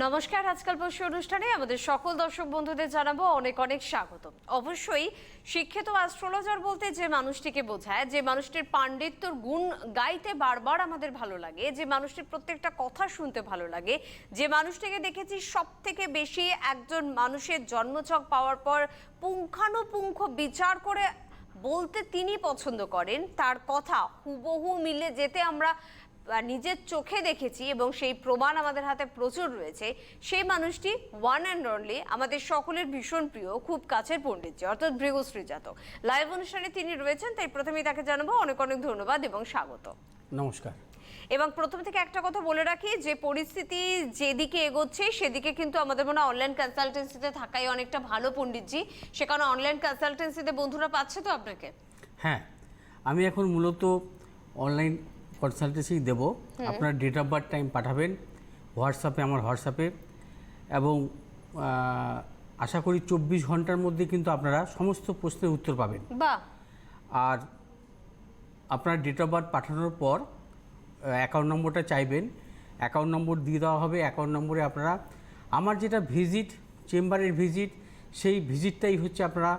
নমস্কার, আজকাল পরশু অনুষ্ঠানে আমাদের সকল দর্শক বন্ধুদের জানাবো অনেক অনেক স্বাগত। অবশ্যই শিক্ষিত অ্যাস্ট্রোলজার বলতে যে মানুষটিকে বোঝায়, যে মানুষটির পাণ্ডিত্যর গুণ গাইতে বারবার আমাদের ভালো লাগে, যে মানুষটির প্রত্যেকটা কথা শুনতে ভালো লাগে, যে মানুষটিকে দেখেছি সব থেকে বেশি একজন মানুষের জন্মছক পাওয়ার পর পুঙ্খানুপুঙ্খ বিচার করে বলতে তিনি পছন্দ করেন, তার কথা হুবহু মিলে যেতে আমরা নিজের চোখে দেখেছি এবং সেই প্রমাণ আমাদের হাতে প্রচুর রয়েছে। সেই মানুষটি ওয়ান অ্যান্ড অনলি আমাদের সকলের ভীষণ প্রিয়, খুব কাছের পণ্ডিতজি, অর্থাৎ ভৃগুশ্রী জাতক। লাইভ অনুষ্ঠানে তিনি রয়েছেন, তাই প্রথমেই তাকে জানাবো অনেক অনেক ধন্যবাদ এবং স্বাগত। নমস্কার। এবং প্রথম থেকে একটা কথা বলে রাখি, যে পরিস্থিতি যেদিকে এগোচ্ছে সেদিকে কিন্তু আমাদের মনে হয় অনলাইন কনসালটেন্সিতে থাকাই অনেকটা ভালো পণ্ডিতজি। সেখানে অনলাইন কনসালটেন্সিতে বন্ধুরা পাচ্ছে তো আপনাকে? হ্যাঁ, আমি এখন মূলত অনলাইন কনসালটেন্সি দেব। আপনার ডেট অফ বার্থ টাইম পাঠাবেন হোয়াটসঅ্যাপে, আমার হোয়াটসঅ্যাপে, এবং আশা করি 24 ঘন্টার মধ্যে কিন্তু আপনারা সমস্ত প্রশ্নের উত্তর পাবেন। বাহ। আর আপনার ডেট অফ বার্থ পাঠানোর পর অ্যাকাউন্ট নম্বরটা চাইবেন, অ্যাকাউন্ট নম্বর দিয়ে দেওয়া হবে। অ্যাকাউন্ট নম্বরে আপনারা আমার যেটা ভিজিট, চেম্বারের ভিজিট, সেই ভিজিটটাই হচ্ছে আপনারা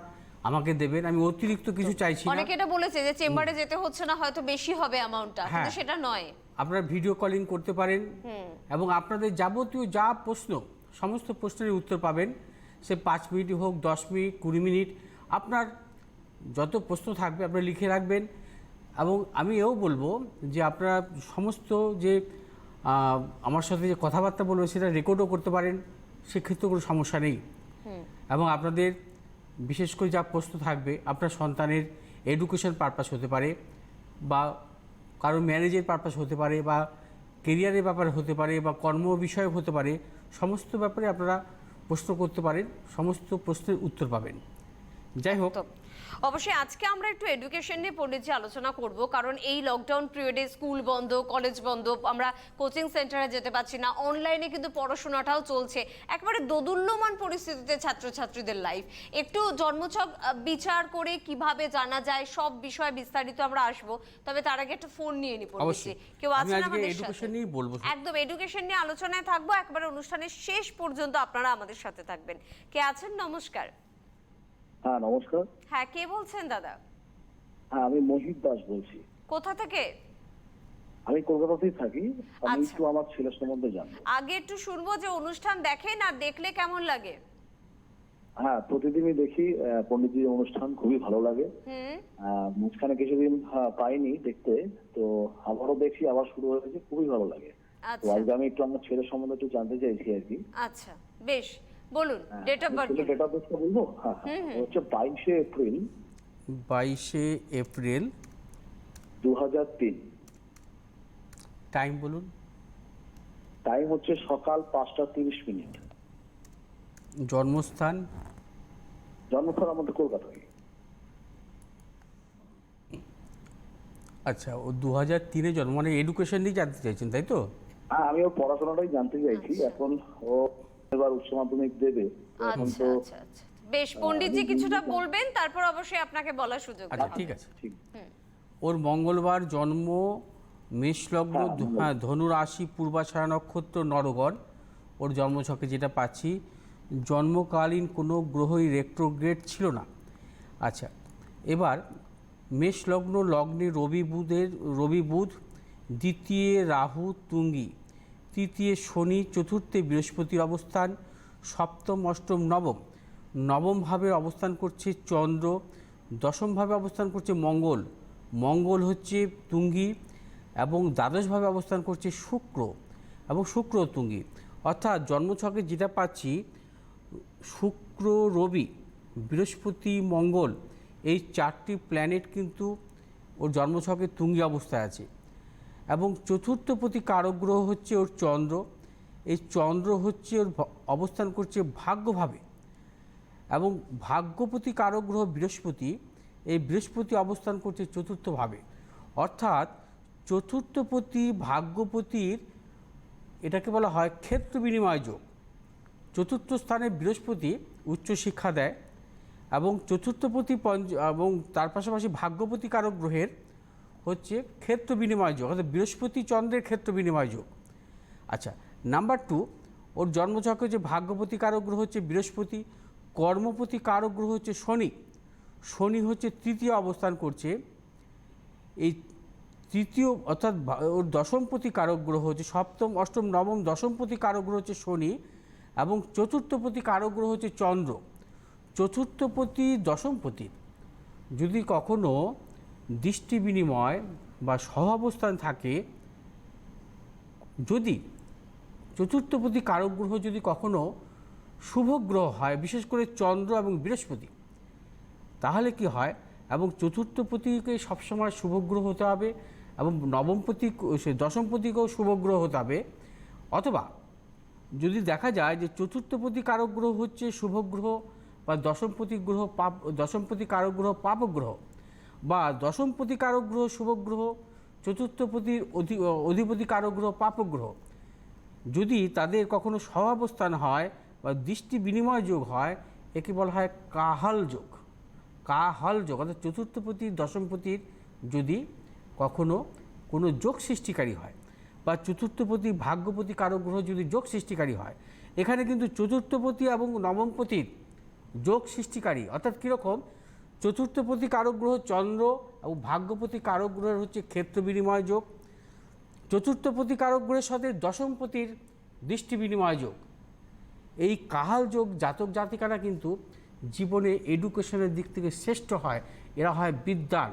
আমাকে দেবেন। আমি অতিরিক্ত কিছু চাইছি না। অনেকে এটা বলেছে যে চেম্বারে যেতে হচ্ছে না, হয়তো বেশি হবে অ্যামাউন্টটা, কিন্তু সেটা নয়। আপনারা ভিডিও কলিং করতে পারেন এবং আপনাদের যাবতীয় যা প্রশ্ন, সমস্ত প্রশ্নের উত্তর পাবেন। সে 5 মিনিট হোক, 10 মিনিট, 20 মিনিট, আপনার যত প্রশ্ন থাকবে আপনারা লিখে রাখবেন। এবং আমি এও বলবো যে আপনারা সমস্ত যে আমার সাথে যে কথাবার্তা বলবো সেটা রেকর্ডও করতে পারেন, সেক্ষেত্রে কোনো সমস্যা নেই। এবং আপনাদের বিশেষ করে যা প্রশ্ন থাকবে, আপনার সন্তানের এডুকেশন পারপাস হতে পারে, বা কারো ম্যারেজের পারপাস হতে পারে, বা কেরিয়ারের ব্যাপারে হতে পারে, বা কর্ম বিষয় হতে পারে, সমস্ত ব্যাপারে আপনারা প্রশ্ন করতে পারেন, সমস্ত প্রশ্নের উত্তর পাবেন। যাই হোক, অবশ্যই আজকে আমরা একটু এডুকেশন নিয়ে পণ্ডিতজি আলোচনা করব, কারণ এই লকডাউন পিরিয়ডে স্কুল বন্ধ, কলেজ বন্ধ, আমরা কোচিং সেন্টারে যেতে পারছি না, অনলাইনে কিন্তু পড়াশোনাটাও চলছে, একেবারে দোদুল্যমান পরিস্থিতিতে ছাত্রছাত্রীদের লাইফ। একটু জন্মছক বিচার করে কিভাবে জানা যায় সব বিষয়ে বিস্তারিত আমরা আসবো, তবে তার আগে একটা ফোন নিয়ে নিই পণ্ডিতজি। কেউ আছেন আমাদের সাথে? একদম এডুকেশন নিয়ে আলোচনায় থাকবো, একবারে অনুষ্ঠানের শেষ পর্যন্ত আপনারা আমাদের সাথে থাকবেন। কে আছেন? নমস্কার। হ্যাঁ, নমস্কার। হ্যাঁ, কে বলছেন দাদা? হ্যাঁ, আমি মহিত দাস বলছি। কোথা থেকে? আমি কলকাতাতেই থাকি। আমি আচ্ছা। একটু আমার ছেলের সম্বন্ধে জানবো। আগে একটু শুনবো যে অনুষ্ঠান দেখেন, আর দেখলে কেমন লাগে? হ্যাঁ, প্রতিদিনই দেখি পণ্ডিতজির অনুষ্ঠান, খুবই ভালো লাগে। মাঝখানে কিছুদিন পাইনি দেখতে, তো আবারও দেখি, আবার শুরু হয়েছে, খুবই ভালো লাগে। তো আচ্ছা আজকে আমি একটু আমার ছেলের সম্বন্ধে একটু জানতে চাইছি আর কি। আচ্ছা, বেশ, বলুন date of birth. Date of বার্থটা বলবো? হ্যাঁ, হচ্ছে 22শে এপ্রিল 2003। টাইম বলুন। টাইম হচ্ছে সকাল 5:30। জন্মস্থান? জন্মস্থান আমাদের কলকাতায়। আচ্ছা, ও 2003-এ জন্ম, মানে এডুকেশন নিয়ে জানতে চাইছেন, তাই তো? হ্যাঁ, আমি ওর পড়াশোনাটাই জানতে চাইছি। এখন ও এবার উচ্চ মাধ্যমিক দেবে। আচ্ছা আচ্ছা আচ্ছা, বেশ, পণ্ডিতজি কিছুটা বলবেন, তারপর অবশ্যই আপনাকে বলার সুযোগ আচ্ছা, হবে। ঠিক আছে। ওর মঙ্গলবার জন্ম, মেষ লগ্ন, হ্যাঁ, ধনু রাশি, পূর্বাষাঢ়া নক্ষত্র, নরগণ। ওর জন্মছকে যেটা পাচ্ছি, জন্মকালীন কোনো গ্রহই রেট্রোগ্রেড ছিল না। আচ্ছা, এবার মেষ লগ্ন, লগ্নে রবি বুধ, দ্বিতীয় রাহু তুঙ্গী, তৃতীয় শনি, চতুর্থে বৃহস্পতির অবস্থান, সপ্তম অষ্টম নবমভাবে অবস্থান করছে চন্দ্র, দশমভাবে অবস্থান করছে মঙ্গল হচ্ছে তুঙ্গী, এবং দ্বাদশভাবে অবস্থান করছে শুক্র, এবং শুক্র তুঙ্গী। অর্থাৎ জন্মছকে যেটা পাচ্ছি, শুক্র, রবি, বৃহস্পতি, মঙ্গল, এই 4টি প্ল্যানেট কিন্তু ওর জন্মছকে তুঙ্গী অবস্থায় আছে। এবং চতুর্থপতি কারক গ্রহ হচ্ছে ওর চন্দ্র। এই চন্দ্র হচ্ছে ওর অবস্থান করছে ভাগ্যভাবে, এবং ভাগ্যপতি কারক গ্রহ বৃহস্পতি, এই বৃহস্পতি অবস্থান করছে চতুর্থভাবে। অর্থাৎ চতুর্থপতি ভাগ্যপতির, এটাকে বলা হয় ক্ষেত্র বিনিময় যোগ। চতুর্থ স্থানে বৃহস্পতি উচ্চশিক্ষা দেয়, এবং চতুর্থপতি এবং তার পাশাপাশি ভাগ্যপতি কারক গ্রহের হচ্ছে ক্ষেত্র বিনিময় যোগ, অর্থাৎ বৃহস্পতি চন্দ্রের ক্ষেত্র বিনিময় যোগ। আচ্ছা, নাম্বার 2, ওর জন্মছকে যে ভাগ্যপতি কারক গ্রহ হচ্ছে বৃহস্পতি, কর্মপতি কারক গ্রহ হচ্ছে শনি। শনি হচ্ছে তৃতীয় অবস্থান করছে। এই তৃতীয় অর্থাৎ ওর দশমপতি কারক গ্রহ হচ্ছে সপ্তম, অষ্টম, নবম, দশমপতি কারক গ্রহ হচ্ছে শনি এবং চতুর্থপতি কারক গ্রহ হচ্ছে চন্দ্র। চতুর্থপতি দশমপতির যদি কখনো দৃষ্টি বিনিময় বা সহাবস্থান থাকে, যদি চতুর্থপতি কারক গ্রহ যদি কখনো শুভ গ্রহ হয়, বিশেষ করে চন্দ্র এবং বৃহস্পতি, তাহলে কি হয়, এবং চতুর্থপতিকে সবসময় শুভ গ্রহ হতে হবে এবং নবমপতি দশমপতিকেও শুভ গ্রহ হতে হবে। অথবা যদি দেখা যায় যে চতুর্থপতি কারক গ্রহ হচ্ছে শুভ গ্রহ বা দশমপতি গ্রহ দশমপতি কারক গ্রহ পাপক গ্রহ, বা দশমপতি কারক গ্রহ শুভ গ্রহ, চতুর্থপতির অধিপতি কারক গ্রহ পাপক গ্রহ, যদি তাদের কখনো সহাবস্থান হয় বা দৃষ্টি বিনিময় যোগ হয়, একে বলা হয় কাহাল যোগ। কাহাল যোগ অর্থাৎ চতুর্থপতি দশমপতির যদি কখনো কোনো যোগ সৃষ্টিকারী হয় বা চতুর্থপতি ভাগ্যপতি কারক গ্রহ যদি যোগ সৃষ্টিকারী হয়, এখানে কিন্তু চতুর্থপতি এবং নবমপতির যোগ সৃষ্টিকারী, অর্থাৎ কীরকম, চতুর্থপতি কারক গ্রহ চন্দ্র এবং ভাগ্যপতি কারক গ্রহের হচ্ছে ক্ষেত্র বিনিময় যোগ, চতুর্থপতি কারক গ্রহের সাথে দশমপতির দৃষ্টি বিনিময় যোগ। এই কাহাল যোগ জাতক জাতিকারা কিন্তু জীবনে এডুকেশনের দিক থেকে শ্রেষ্ঠ হয়, এরা হয় বিদ্বান,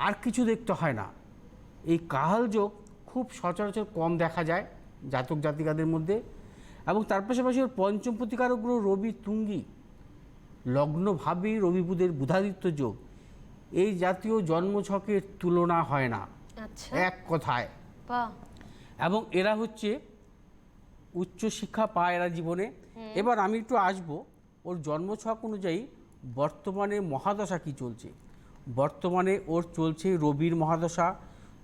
আর কিছু দেখতে হয় না। এই কাহাল যোগ খুব সচরাচর কম দেখা যায় জাতক জাতিকাদের মধ্যে। এবং তার পাশাপাশি ওর পঞ্চমপতি কারক গ্রহ রবি তুঙ্গি, লগ্নভাবেই রবি বুধের বুধাদিত্য যোগ, এই জাতীয় জন্মছকের তুলনা হয় না এক কথায়। এবং এরা হচ্ছে উচ্চশিক্ষা পায় এরা জীবনে। এবার আমি একটু আসবো ওর জন্মছক অনুযায়ী বর্তমানে মহাদশা কি চলছে। বর্তমানে ওর চলছে রবির মহাদশা,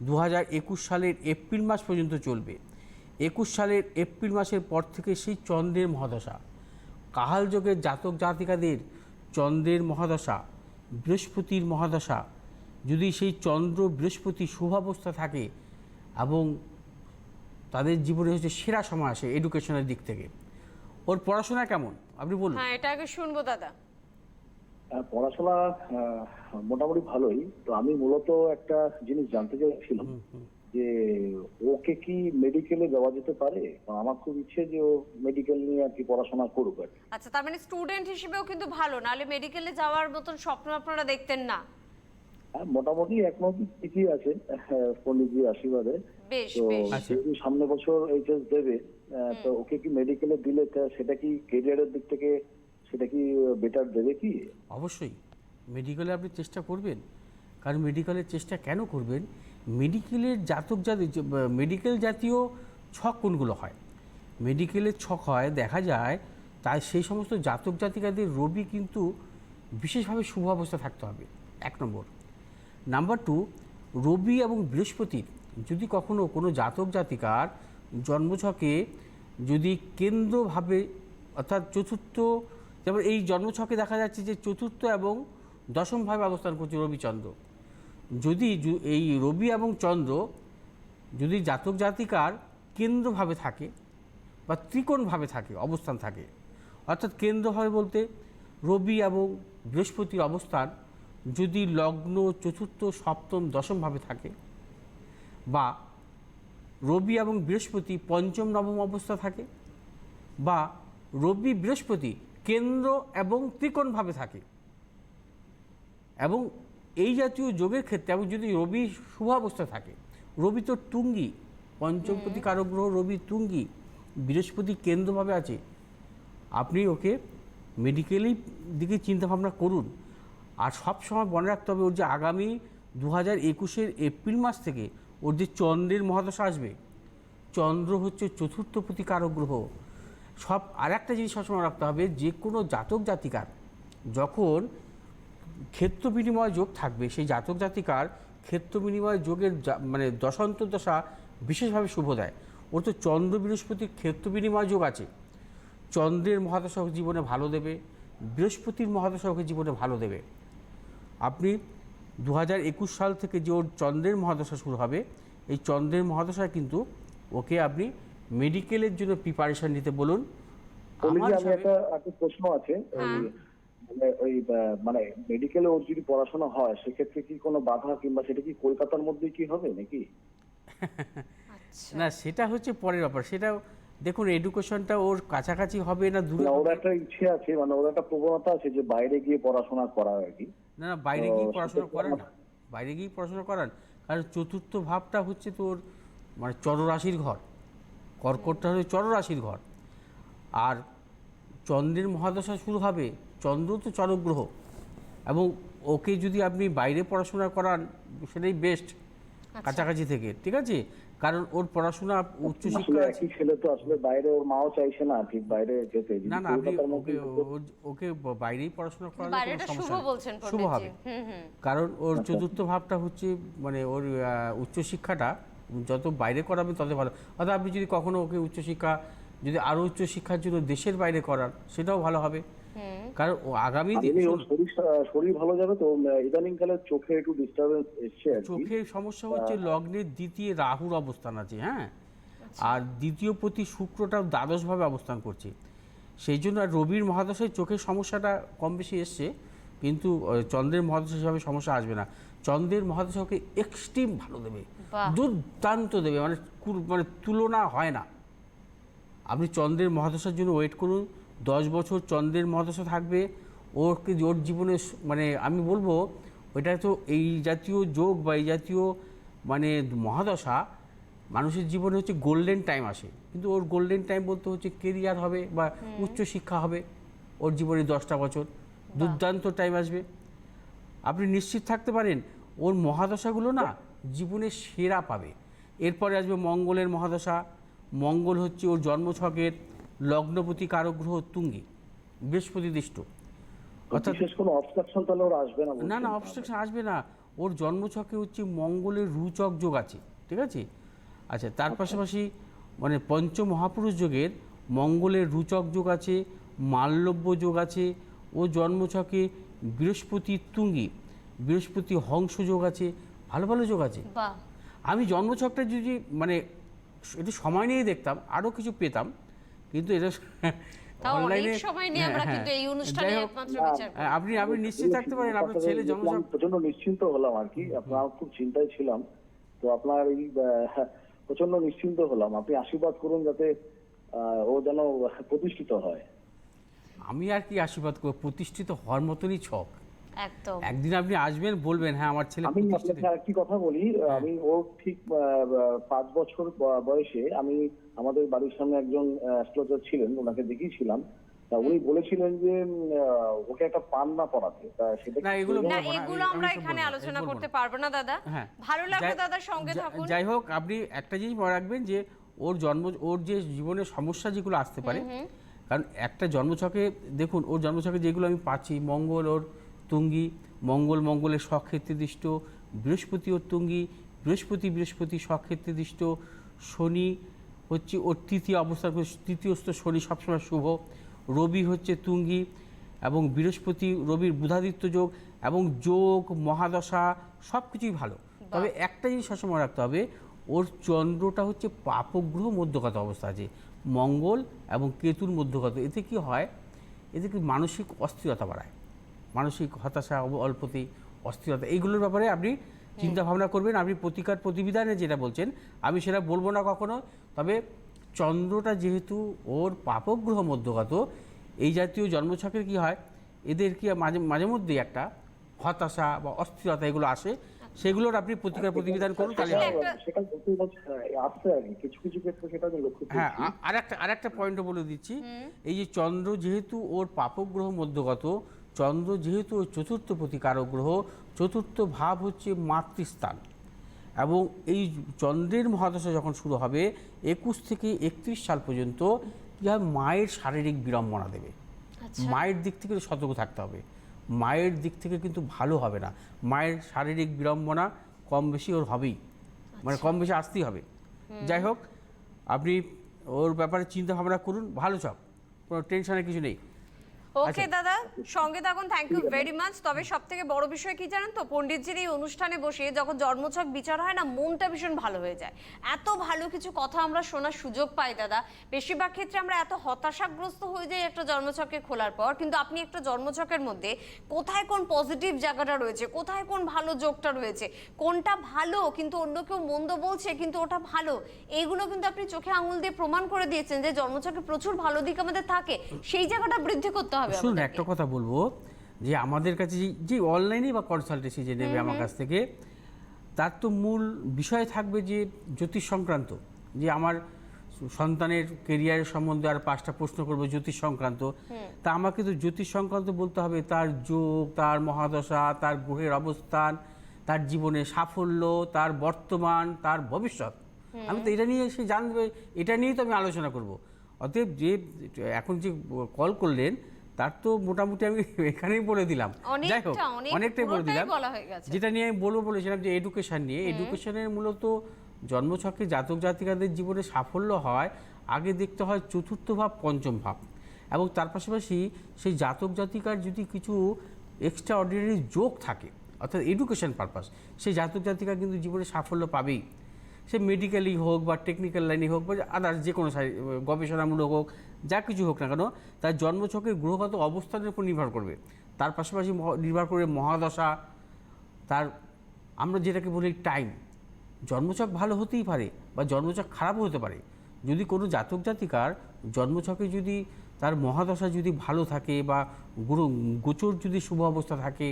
2021 সালের এপ্রিল মাস পর্যন্ত চলবে। 21 সালের এপ্রিল মাসের পর থেকে সেই চন্দ্রের মহাদশা। কাহাল যোগের জাতক জাতিকাদের চন্দ্রের মহাদশা, বৃহস্পতির মহাদশা, যদি সেই চন্দ্র বৃহস্পতি শুভাবস্থা থাকে এবং তাদের জীবনে হচ্ছে সেরা সময় আসে এডুকেশনের দিক থেকে। ওর পড়াশোনা কেমন আপনি বলুন। হ্যাঁ, এটা আগে শুনবো দাদা। পড়াশোনা মোটামুটি ভালোই। তো আমি মূলত একটা জিনিস জানতে চাইছিলাম যে ওকে কি মেডিকেলে যাওয়া যেতে পারে? আমার খুব ইচ্ছে যে ও মেডিকেল নিয়ে আর কি পড়াশোনা করুক আর কি। আচ্ছা, তার মানে স্টুডেন্ট হিসেবেও কিন্তু ভালো, নাহলে মেডিকেলে যাওয়ার মতন স্বপ্ন আপনারা দেখতেন না। মোটামুটি এখনো ঠিকই আছে পন্ডিতজির আশীর্বাদে। বেশ তো বেশ। যেহেতু সামনে বছর এইচএস দেবে, তো ওকে কি মেডিকেলে দিলে সেটা কি ক্যারিয়ারের দিক থেকে সেটা কি বেটার দেবে কি? অবশ্যই মেডিকেলে আপনি চেষ্টা করবেন। কারণ মেডিকেলের চেষ্টা কেন করবেন, মেডিকেলের জাতক মেডিকেল জাতীয় ছক কোনগুলো হয়, মেডিকেলের ছক হয় দেখা যায়, তাই সেই সমস্ত জাতক জাতিকাদের রবি কিন্তু বিশেষভাবে শুভ অবস্থা থাকতে হবে, 1 নম্বর। নাম্বার 2, রবি এবং বৃহস্পতির যদি কখনো কোনো জাতক জাতিকার জন্মছকে যদি কেন্দ্রভাবে অর্থাৎ চতুর্থ, যেমন এই জন্মছকে দেখা যাচ্ছে যে চতুর্থ এবং দশমভাবে অবস্থান করছে রবিচন্দ্র, যদি এই রবি এবং চন্দ্র যদি জাতক জাতিকার কেন্দ্রভাবে থাকে বা ত্রিকোণভাবে থাকে অবস্থান থাকে, অর্থাৎ কেন্দ্রভাবে বলতে রবি এবং বৃহস্পতির অবস্থান যদি লগ্ন চতুর্থ সপ্তম দশমভাবে থাকে, বা রবি এবং বৃহস্পতি পঞ্চম নবম অবস্থা থাকে, বা রবি বৃহস্পতি কেন্দ্র এবং ত্রিকোণভাবে থাকে, এবং এই জাতীয় যোগের ক্ষেত্রে এবং যদি রবি শুভাবস্থা থাকে, রবি তো তুঙ্গি, পঞ্চমপতি কারক গ্রহ রবি তুঙ্গি, বৃহস্পতি কেন্দ্রভাবে আছে, আপনি ওকে মেডিকেলের দিকে চিন্তাভাবনা করুন। আর সবসময় মনে রাখতে হবে ওর যে আগামী 2021 এপ্রিল মাস থেকে ওর যে চন্দ্রের মহাদশা আসবে, চন্দ্র হচ্ছে চতুর্থপতি কারক গ্রহ। আর একটা জিনিস সবসময় রাখতে হবে, যে কোনো জাতক জাতিকার যখন ক্ষেত্র বিনিময় যোগ থাকবে, সেই জাতক জাতিকার ক্ষেত্র বিনিময় যোগের মানে দশান্তর্দশা বিশেষভাবে শুভ দেয়। ওর তো চন্দ্র বৃহস্পতির ক্ষেত্র বিনিময় যোগ আছে, চন্দ্রের মহাদশা জীবনে ভালো দেবে, বৃহস্পতির মহাদশা ওকে জীবনে ভালো দেবে। আপনি 2021 সাল থেকে যে ওর চন্দ্রের মহাদশা শুরু হবে, এই চন্দ্রের মহাদশায় কিন্তু ওকে আপনি মেডিকেলের জন্য প্রিপারেশন নিতে বলুন। আমি হিসাবে একটা প্রশ্ন আছে, মানে মেডিকেলে ওর যদি পড়াশোনা হয় সেক্ষেত্রে কি কোনো বাধা, কিংবা সেটা কি কলকাতার মধ্যেই কি হবে নাকি? না, সেটা হচ্ছে পরের ব্যাপার। সেটা দেখুন, এডুকেশনটা ওর কাছাকাছি হবে না দূরে ওর হবে। একটা ইচ্ছে আছে, মানে ওর একটা প্রবণতা আছে যে বাইরে গিয়ে পড়াশোনা করা আর কি। না না, বাইরে গিয়ে পড়াশোনা করান না, বাইরে গিয়ে পড়াশোনা করান। কারণ চতুর্থ ভাবটা হচ্ছে তোর মানে চররাশির ঘর, কর্কটটা হচ্ছে চররাশির ঘর। আর চন্দ্রের মহাদশা শুরু হবে, চন্দ্র তো চরগ্রহ, এবং ওকে যদি আপনি বাইরে পড়াশোনা করান সেটাই বেস্ট, কাছাকাছি থেকে, ঠিক আছে? কারণ ওর পড়াশোনা উচ্চশিক্ষা আছে। একই ছেলে তো আসলে বাইরে, ওর মাও চাইছে না ঠিক বাইরে যেতে। না না, আপনি ওকে বাইরেই পড়াশোনা করালে কোনো বাইরেটা শুভ সমস্যা নেই, বলছেন শুভ পণ্ডিতজি। হবে। কারণ ওর চতুর্থ ভাবটা হচ্ছে মানে ওর উচ্চশিক্ষাটা যত বাইরে করাবে তত ভালো। অর্থাৎ আপনি যদি কখনো ওকে উচ্চশিক্ষা, যদি আরও উচ্চশিক্ষার জন্য দেশের বাইরে করান সেটাও ভালো হবে। কারণ ও আগামী শরীর ভালো যাবে তো। ইদানিং কালে চোখে একটু ডিস্টারবেন্স এসছে আর কি। চোখের সমস্যা হচ্ছে লগ্নের দ্বিতীয় রাহুর অবস্থান আছে, হ্যাঁ, আর দ্বিতীয় প্রতি শুক্রটাও দ্বাদশভাবে অবস্থান করছে। সেই জন্য আর রবির মহাদশায় চোখের সমস্যাটা কম বেশি এসছে, কিন্তু চন্দ্রের মহাদশা হিসাবে সমস্যা আসবে না। চন্দ্রের মহাদশা ওকে এক্সট্রিম ভালো দেবে, দুর্দান্ত দেবে, মানে মানে তুলনা হয় না। আপনি চন্দ্রের মহাদশার জন্য ওয়েট করুন, 10 বছর চন্দ্রের মহাদশা থাকবে। ওর জীবনে মানে আমি বলবো ওইটা তো এই জাতীয় যোগ বা এই জাতীয় মানে মহাদশা মানুষের জীবনে হচ্ছে গোল্ডেন টাইম আসে, কিন্তু ওর গোল্ডেন টাইম বলতে হচ্ছে কেরিয়ার হবে বা উচ্চশিক্ষা হবে। ওর জীবনে 10টা বছর দুর্দান্ত টাইম আসবে, আপনি নিশ্চিত থাকতে পারেন। ওর মহাদশাগুলো না জীবনে সেরা পাবে। এরপরে আসবে মঙ্গলের মহাদশা। মঙ্গল হচ্ছে ওর জন্মছকের লগ্নপতি কারক গ্রহ তুঙ্গী, বৃহস্পতি দৃষ্ট। অর্থাৎ বিশেষ কোনো অবস্ট্রাকশন তাহলে ওর আসবে না? না না, অবস্ট্রাকশন আসবে না। ওর জন্মছকে হচ্ছে মঙ্গলের রুচক যোগ আছে, ঠিক আছে? আচ্ছা, তার পাশাপাশি মানে পঞ্চমহাপুরুষ যোগের মঙ্গলের রুচক যোগ আছে, মাল্যব্য যোগ আছে। ও জন্মছকে বৃহস্পতি তুঙ্গী, বৃহস্পতি হংস যোগ আছে, ভালো ভালো যোগ আছে। আমি জন্মছকটা যদি মানে একটু সময় নিয়ে দেখতাম আরও কিছু পেতাম, কিন্তু এটা অনলাইনে আপনি নিশ্চিত থাকতে পারেন আপনার ছেলে জন্মছক। প্রচন্ড নিশ্চিন্ত হলাম আর কি, আপনার খুব চিন্তায় ছিলাম তো, আপনার এই প্রচন্ড নিশ্চিন্ত হলাম। আপনি আশীর্বাদ করুন যাতে ও যেন প্রতিষ্ঠিত হয়। আমি আর কি আশীর্বাদ করব, প্রতিষ্ঠিত হওয়ার মতনই ছক। একদম একদিন আপনি আসবেন, বলবেন হ্যাঁ আমার ছেলে আমি প্রতিষ্ঠিত। আপনাকে আরেকটি কথা বলি, আমি ওর ঠিক 5 বছর বয়সে আমি আমাদের বাড়ির সামনে একজন অ্যাস্ট্রোলজার ছিলেন, ওনাকে দেখিয়েছিলাম। তা উনি বলেছিলেন যে ওকে একটা পান্না পড়াতে। তা সেটা না, এগুলো আমরা এখানে আলোচনা করতে পারবো না দাদা। ভালো লাগলো দাদা, সঙ্গে থাকুন। যাই হোক, আপনি একটা জিনিস মনে রাখবেন যে ওর যে জীবনের সমস্যা যেগুলো আসতে পারে, কারণ একটা জন্মছকে দেখুন, ওর জন্মছকে যেগুলো আমি পাচ্ছি, মঙ্গল ওর তুঙ্গী, মঙ্গলের স্বক্ষেত্রে দৃষ্ট, বৃহস্পতি ওর তুঙ্গী, বৃহস্পতি স্বক্ষেত্রে দৃষ্ট, শনি হচ্ছে ওর তৃতীয় অবস্থান, তৃতীয়স্থ শনি সবসময় শুভ, রবি হচ্ছে তুঙ্গী, এবং রবির বুধাদিত্য যোগ, এবং যোগ মহাদশা সব কিছুই ভালো। তবে একটা জিনিস সবসময় রাখতে হবে, ওর চন্দ্রটা হচ্ছে পাপগ্রহ মধ্যগত অবস্থা আছে, মঙ্গল এবং কেতুর মধ্যগত। এতে কি হয়, এতে কি মানসিক অস্থিরতা বাড়ায়, মানসিক হতাশা, অল্পতেই অস্থিরতা, এইগুলোর ব্যাপারে আপনি চিন্তা ভাবনা করবেন। আপনি প্রতিবিধানে যেটা বলছেন আমি সেটা বলবো না কখনো। তবে চন্দ্রটা যেহেতু ওর পাপগ্রহ মধ্যগত, এই জাতীয় জন্মছকের কি হয়, এদের কি মাঝে মধ্যেই একটা হতাশা বা অস্থিরতা এগুলো আসে, সেগুলোর আপনি প্রতিবিধান করুন, তাহলে হ্যাঁ। আর একটা পয়েন্টও বলে দিচ্ছি, এই যে চন্দ্র যেহেতু ওর পাপগ্রহ মধ্যগত, চন্দ্র যেহেতু ওর চতুর্থ প্রতিকারক গ্রহ, চতুর্থ ভাব হচ্ছে মাতৃস্থান, এবং এই চন্দ্রের মহাদশা যখন শুরু হবে 21 থেকে 31 সাল পর্যন্ত কি হয়, মায়ের শারীরিক বিড়ম্বনা দেবে। মায়ের দিক থেকে সতর্ক থাকতে হবে, মায়ের দিক থেকে কিন্তু ভালো হবে না। মায়ের শারীরিক বিড়ম্বনা কম বেশি ওর হবেই, মানে কম বেশি আসতেই হবে। যাই হোক, আপনি ওর ব্যাপারে চিন্তা ভাবনা করুন, ভালো ছক, কোনো টেনশনের কিছু নেই। ওকে দাদা, সঙ্গে থাকুন, থ্যাংক ইউ ভেরি মাচ। তবে সব থেকে বড় বিষয় কি জানেন তো, পণ্ডিতজির এই অনুষ্ঠানে বসে যখন জন্মছক বিচার হয় না, মনটা ভীষণ ভালো হয়ে যায়। এত ভালো কিছু কথা আমরা শোনার সুযোগ পাই দাদা। বেশিরভাগ ক্ষেত্রে আমরা এত হতাশাগ্রস্ত হয়ে যাই একটা জন্মছকে খোলার পর, কিন্তু আপনি একটা জন্মছকের মধ্যে কোথায় কোন পজিটিভ জায়গাটা রয়েছে, কোথায় কোন ভালো যোগটা রয়েছে, কোনটা ভালো কিন্তু অন্য কেউ মন্দ বলছে কিন্তু ওটা ভালো, এইগুলো কিন্তু আপনি চোখে আঙুল দিয়ে প্রমাণ করে দিয়েছেন যে জন্মছকে প্রচুর ভালো দিক আমাদের থাকে, সেই জায়গাটা বৃদ্ধি করতে হবে। শুনুন, একটা কথা বলবো, যে আমাদের কাছে যে অনলাইনে বা কনসালটেন্সি যে নেবে আমার কাছ থেকে, তার তো মূল বিষয় থাকবে যে জ্যোতিষ সংক্রান্ত, যে আমার সন্তানের কেরিয়ারের সম্বন্ধে আর 5টা প্রশ্ন করবো জ্যোতিষ সংক্রান্ত। তা আমাকে তো জ্যোতিষ সংক্রান্ত বলতে হবে, তার যোগ, তার মহাদশা, তার গ্রহের অবস্থান, তার জীবনের সাফল্য, তার বর্তমান, তার ভবিষ্যৎ। আমি তো এটা নিয়ে সে জানবে, এটা নিয়েই তো আমি আলোচনা করব। অতএব যে এখন যে কল করলেন তার তো মোটামুটি আমি এখানেই বলে দিলাম, যাই হোক অনেকটাই বলে দিলাম। যেটা নিয়ে আমি বলেছিলাম যে এডুকেশন নিয়ে, এডুকেশনের মূলত জন্মছকে জাতক জাতিকাদের জীবনে সাফল্য হয় আগে দেখতে হয় চতুর্থ ভাব, পঞ্চম ভাব, এবং তার পাশাপাশি সেই জাতক জাতিকার যদি কিছু এক্সট্রা অর্ডিনারি যোগ থাকে, অর্থাৎ এডুকেশন পারপাস, সেই জাতক জাতিকা কিন্তু জীবনে সাফল্য পাবেই। সে মেডিকেলই হোক বা টেকনিক্যাল লাইনই হোক বা আদার্স যে কোনো গবেষণামূলক হোক, যা কিছু হোক না কেন, তার জন্মছকের গ্রহগত অবস্থানের উপর নির্ভর করবে। তার পাশাপাশি নির্ভর করবে মহাদশা, তার আমরা যেটাকে বলি টাইম। জন্মছক ভালো হতেই পারে বা জন্মছক খারাপও হতে পারে। যদি কোনো জাতক জাতিকার জন্মছকে যদি তার মহাদশা যদি ভালো থাকে বা গোচর যদি শুভ অবস্থা থাকে,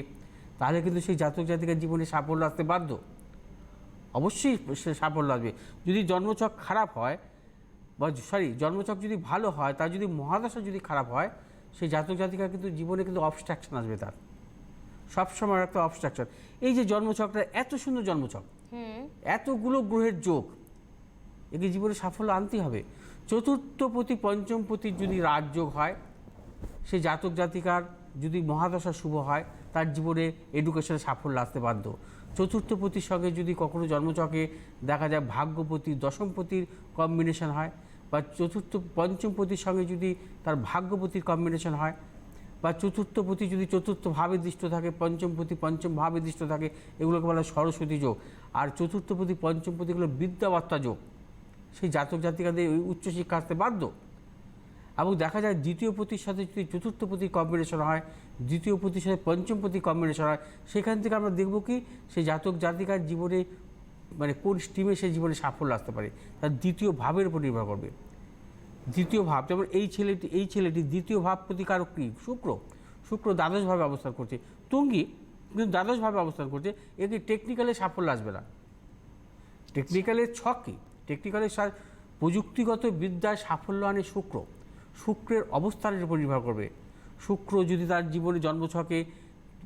তাহলে কিন্তু সেই জাতক জাতিকার জীবনে সাফল্য আসতে বাধ্য, অবশ্যই সে সাফল্য আসবে। যদি জন্মছক খারাপ হয় বা জন্মছক যদি ভালো হয়, তার যদি মহাদশা যদি খারাপ হয়, সেই জাতক জাতিকা কিন্তু জীবনে কিন্তু অবস্ট্রাকশন আসবে, তার সবসময় একটা অবস্ট্রাকশন। এই যে জন্মছকটা এত সুন্দর জন্মছক, এতগুলো গ্রহের যোগ, একে জীবনে সাফল্য আনতেই হবে। চতুর্থপতি পঞ্চমপতির যদি রাজযোগ হয়, সেই জাতক জাতিকার যদি মহাদশা শুভ হয়, তার জীবনে এডুকেশনে সাফল্য আসতে বাধ্য। চতুর্থপতির সঙ্গে যদি কখনো জন্মছকে দেখা যায় ভাগ্যপতি দশমপতির কম্বিনেশন হয়, বা পঞ্চমপতির সঙ্গে যদি তার ভাগ্যপতির কম্বিনেশন হয়, বা চতুর্থপতি যদি চতুর্থ ভাবে দৃষ্ট থাকে, পঞ্চমপতি পঞ্চম ভাবে দৃষ্ট থাকে, এগুলোকে বলা হয় সরস্বতী যোগ। আর চতুর্থপতি পঞ্চমপতিগুলো বিদ্যাবত্তা যোগ, সেই জাতক জাতিকাদের ওই উচ্চশিক্ষা আসতে বাধ্য। এবং দেখা যায় দ্বিতীয় পতির সাথে যদি চতুর্থ পতির কম্বিনেশন হয়, দ্বিতীয় পতির সাথে পঞ্চম পতির কম্বিনেশন হয়, সেখান থেকে আমরা দেখব কি সেই জাতক জাতিকার জীবনে মানে কোন স্ট্রিমে সে জীবনে সাফল্য আসতে পারে, তার দ্বিতীয় ভাবের উপর নির্ভর করবে। দ্বিতীয় ভাব, যেমন এই ছেলেটি দ্বিতীয় ভাব প্রতিকারক কি শুক্র দ্বাদশভাবে অবস্থান করছে, তুঙ্গি কিন্তু দ্বাদশভাবে অবস্থান করছে, একে টেকনিক্যালে সাফল্য আসবে না। টেকনিক্যালের ছক কি, টেকনিক্যালের প্রযুক্তিগত বিদ্যায় সাফল্য আনে শুক্রের অবস্থানের উপর নির্ভর করবে। শুক্র যদি তার জীবনে জন্মছকে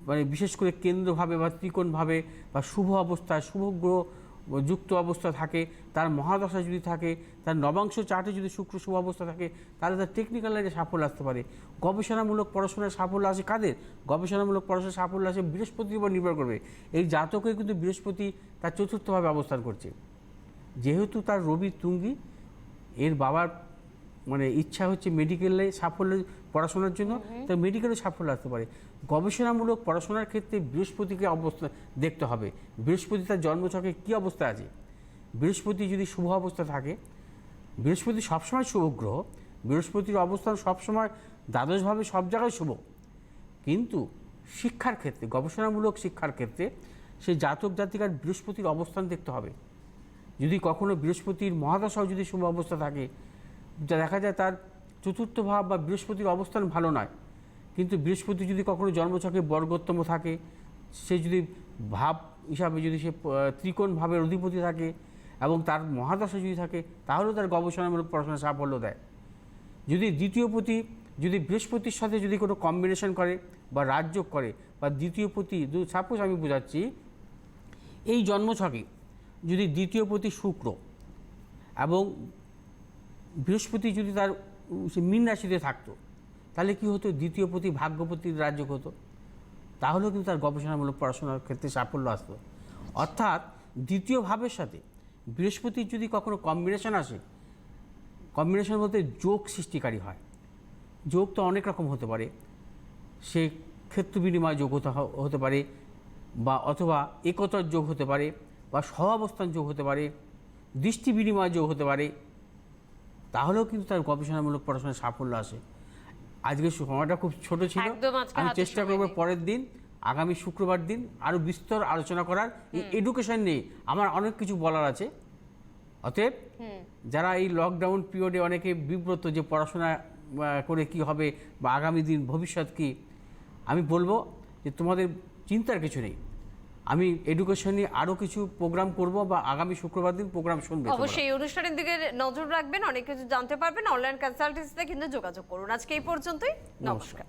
মানে বিশেষ করে কেন্দ্রভাবে বা ত্রিকোণভাবে বা শুভ অবস্থায় শুভ গ্রহ যুক্ত অবস্থা থাকে, তার মহাদশা যদি থাকে, তার নবাংশ চার্টে যদি শুক্র শুভ অবস্থা থাকে, তাহলে তার টেকনিক্যাল লাইনে সাফল্য আসতে পারে। গবেষণামূলক পড়াশোনার সাফল্য আসে কাদের? গবেষণামূলক পড়াশোনার সাফল্য আসে বৃহস্পতির উপর নির্ভর করবে। এই জাতকে কিন্তু বৃহস্পতি তার চতুর্থভাবে অবস্থান করছে, যেহেতু তার রবি তুঙ্গি, এর বাবার মানে ইচ্ছা হচ্ছে মেডিকেলে সাফল্য পড়াশোনার জন্য, তার মেডিকেলে সাফল্য আসতে পারে। গবেষণামূলক পড়াশোনার ক্ষেত্রে বৃহস্পতিকে অবস্থা দেখতে হবে, বৃহস্পতি তার জন্মছকে কী অবস্থা আছে। বৃহস্পতি যদি শুভ অবস্থা থাকে, বৃহস্পতি সবসময় শুভ গ্রহ, বৃহস্পতির অবস্থান সবসময় দ্বাদশভাবে সব জায়গায় শুভ, কিন্তু শিক্ষার ক্ষেত্রে গবেষণামূলক শিক্ষার ক্ষেত্রে সেই জাতক জাতিকার বৃহস্পতির অবস্থান দেখতে হবে। যদি কখনো বৃহস্পতির মহাদশাও যদি শুভ অবস্থা থাকে, দেখা যায় তার চতুর্থ ভাব বা বৃহস্পতির অবস্থান ভালো নয়, কিন্তু বৃহস্পতি যদি কখনো জন্মছকে বর্গোত্তম থাকে, সে যদি ভাব হিসাবে যদি সে ত্রিকোণ ভাবের অধিপতি থাকে এবং তার মহাদশা যদি থাকে, তাহলেও তার গবেষণামূলক পড়াশোনা সাফল্য দেয়। যদি দ্বিতীয় পতি যদি বৃহস্পতির সাথে যদি কোনো কম্বিনেশন করে বা রাজযোগ করে, বা দ্বিতীয় পতি সাপোজ আমি বোঝাচ্ছি, এই জন্মছকে যদি দ্বিতীয় পতি শুক্র এবং বৃহস্পতি যদি তার মীন রাশিতে থাকতো, তাহলে কি হতো? দ্বিতীয় পতি ভাগ্যপতির রাজযোগ হতো, তাহলেও কিন্তু তার গবেষণামূলক পড়াশোনার ক্ষেত্রে সাফল্য আসতো। অর্থাৎ দ্বিতীয় ভাবের সাথে বৃহস্পতির যদি কখনো কম্বিনেশন আসে, কম্বিনেশন বলতে যোগ সৃষ্টিকারী হয়। যোগ তো অনেক রকম হতে পারে, সে ক্ষেত্র বিনিময় যোগ হতে পারে, বা অথবা একতার যোগ হতে পারে, বা সহাবস্থান যোগ হতে পারে, দৃষ্টি বিনিময় যোগ হতে পারে, তাহলেও কিন্তু তার গবেষণামূলক পড়াশোনায় সাফল্য আসে। আজকে সময়টা খুব ছোট ছিল, একদম আজকে আমি হাতে চেষ্টা সময় করবো নেই। পরের দিন আগামী শুক্রবার দিন আরও বিস্তর আলোচনা করার। এই এডুকেশন নিয়ে আমার অনেক কিছু বলার আছে। অতএব যারা এই লকডাউন পিরিয়ডে অনেকে বিব্রত যে পড়াশোনা করে কি হবে বা আগামী দিন ভবিষ্যৎ কি, আমি বলবো যে তোমাদের চিন্তার কিছু নেই। আমি এডুকেশন নিয়ে আরও কিছু প্রোগ্রাম করব, বা আগামী শুক্রবার দিন প্রোগ্রাম শুনবে তোমরা। অবশ্যই এই অনুষ্ঠানের দিকে নজর রাখবেন, অনেক কিছু জানতে পারবেন। অনলাইন কনসালটেন্সিতে কিন্তু যোগাযোগ করুন। আজকে এই পর্যন্তই, নমস্কার।